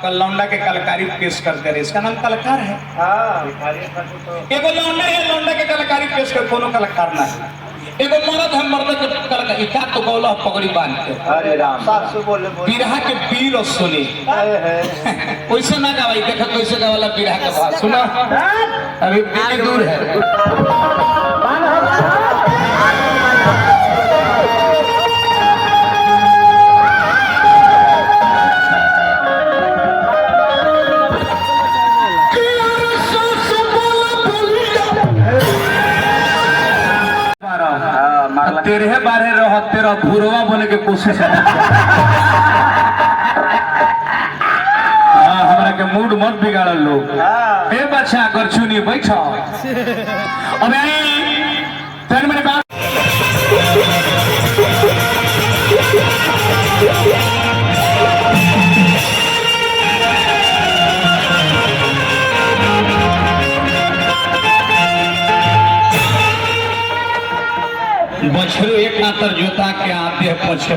कल लौंडा के कलाकारी पेश करते रहे, इसका नाम कलाकार है। एगो लौंडा है, लौंडा के कलाकारी पेश कर, कोनो कलाकार ना है। एगो मर्द है, मर्द के कलाकारी इका तो गौला पगड़ी बांध के, अरे राम सासु बोले बिरहा के पीर और सुनी वैसे ना गावाई, देखो कैसे गावाला बिरहा के बात सुना, अभी दिल्ली दूर है। तेरह बारह रह तेरह भूरवा बोले के कोशिश है। हमरा के मूड मत बिगाड़ लोग। ए बच्चा कर चुनी बैठो अब तन मैंने बात बछरू एक नातर जोता के आते हैं पछे